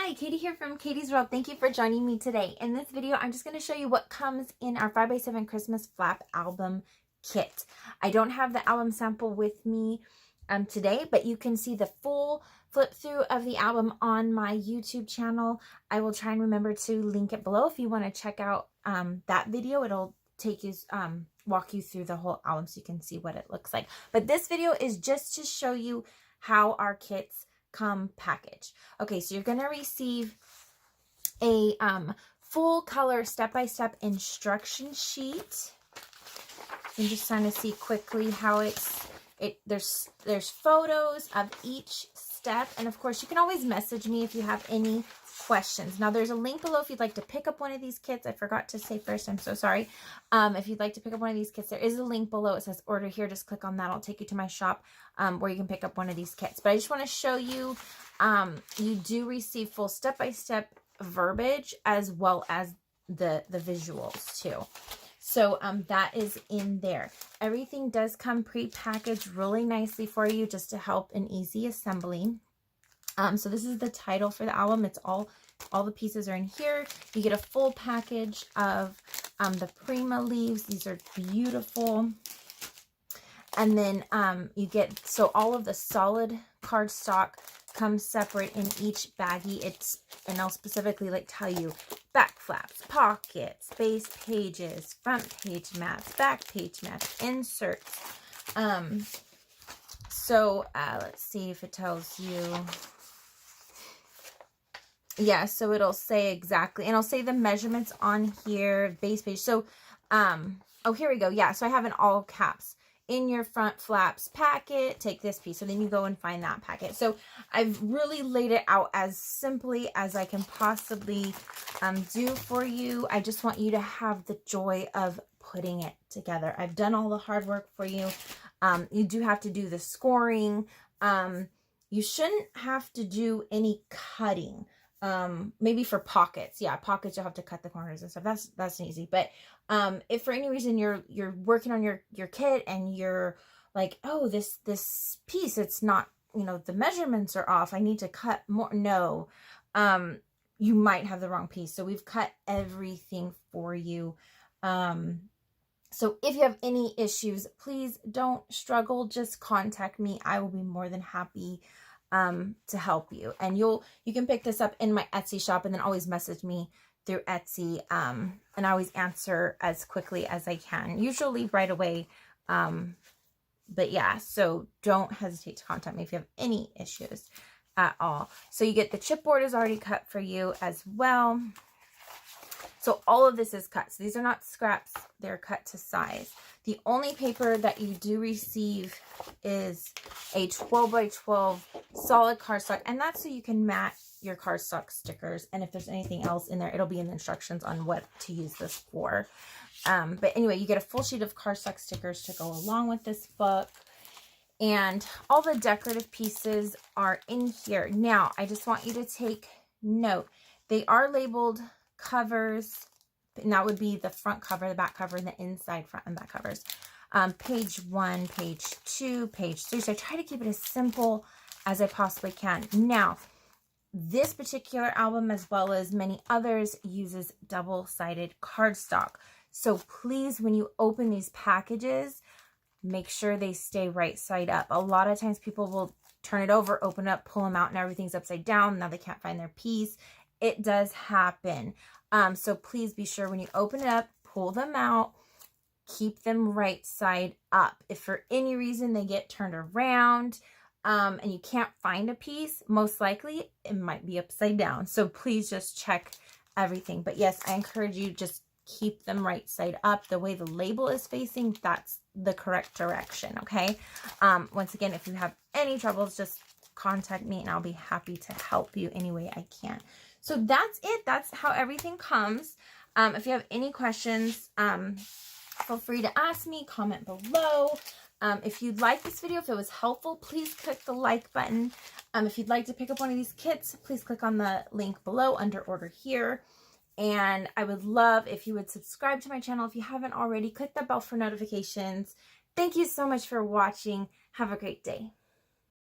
Hi, Katie here from Katie's World. Thank you for joining me today. In this video, I'm just going to show you what comes in our 5x7 Christmas flap album kit. I don't have the album sample with me today, but you can see the full flip through of the album on my YouTube channel. I will try and remember to link it below if you want to check out that video. It'll take you walk you through the whole album so you can see what it looks like. But this video is just to show you how our kits come packaged. Okay, so you're going to receive a full color step-by-step instruction sheet. I'm just trying to see quickly how there's photos of each step, and of course you can always message me if you have any questions. Now there's a link below if you'd like to pick up one of these kits. I forgot to say first, I'm so sorry. If you'd like to pick up one of these kits, there is a link below. It says order here. Just click on that. I'll take you to my shop where you can pick up one of these kits. But I just want to show you, you do receive full step-by-step verbiage as well as the visuals too. So that is in there. Everything does come pre-packaged really nicely for you just to help an easy assembly. So this is the title for the album. It's all the pieces are in here. You get a full package of the Prima leaves. These are beautiful. And then you get, so all of the solid cardstock comes separate in each baggie. And I'll specifically like tell you back flaps, pockets, base pages, front page mats, back page mats, inserts. Let's see if it tells you. Yeah, so it'll say exactly, and it'll say the measurements on here, base page. So, oh, here we go. Yeah, so I have in all caps. In your front flaps packet, take this piece. So then you go and find that packet. So I've really laid it out as simply as I can possibly do for you. I just want you to have the joy of putting it together. I've done all the hard work for you. You do have to do the scoring. You shouldn't have to do any cutting. Maybe for pockets. Yeah, pockets you'll have to cut the corners and stuff. That's easy. But if for any reason you're working on your kit and you're like, oh, this piece, it's not, you know, the measurements are off, I need to cut more. No, you might have the wrong piece. So we've cut everything for you. So if you have any issues, please don't struggle. Just contact me. I will be more than happy to help you. And you can pick this up in my Etsy shop and then always message me through Etsy. And I always answer as quickly as I can, usually right away. But yeah, so don't hesitate to contact me if you have any issues at all. So you get the chipboard is already cut for you as well. So all of this is cut. So these are not scraps. They're cut to size. The only paper that you do receive is a 12x12 solid cardstock. And that's so you can mat your cardstock stickers. And if there's anything else in there, it'll be in the instructions on what to use this for. But anyway, you get a full sheet of cardstock stickers to go along with this book. And all the decorative pieces are in here. Now, I just want you to take note. They are labeled covers, and that would be the front cover, the back cover, and the inside front and back covers. Page 1, page 2, page 3. So I try to keep it as simple as I possibly can. Now, this particular album, as well as many others, uses double-sided cardstock. So please, when you open these packages, make sure they stay right side up. A lot of times people will turn it over, open up, pull them out, and everything's upside down. Now they can't find their piece. It does happen. So please be sure when you open it up, pull them out, keep them right side up. If for any reason they get turned around and you can't find a piece, most likely it might be upside down. So please just check everything. But yes, I encourage you, just keep them right side up. The way the label is facing, that's the correct direction, okay? Once again, if you have any troubles, just contact me and I'll be happy to help you any way I can. So that's it. That's how everything comes. If you have any questions, feel free to ask me, comment below. If you'd like this video, if it was helpful, please click the like button. If you'd like to pick up one of these kits, please click on the link below under order here. And I would love if you would subscribe to my channel. If you haven't already, click the bell for notifications. Thank you so much for watching. Have a great day.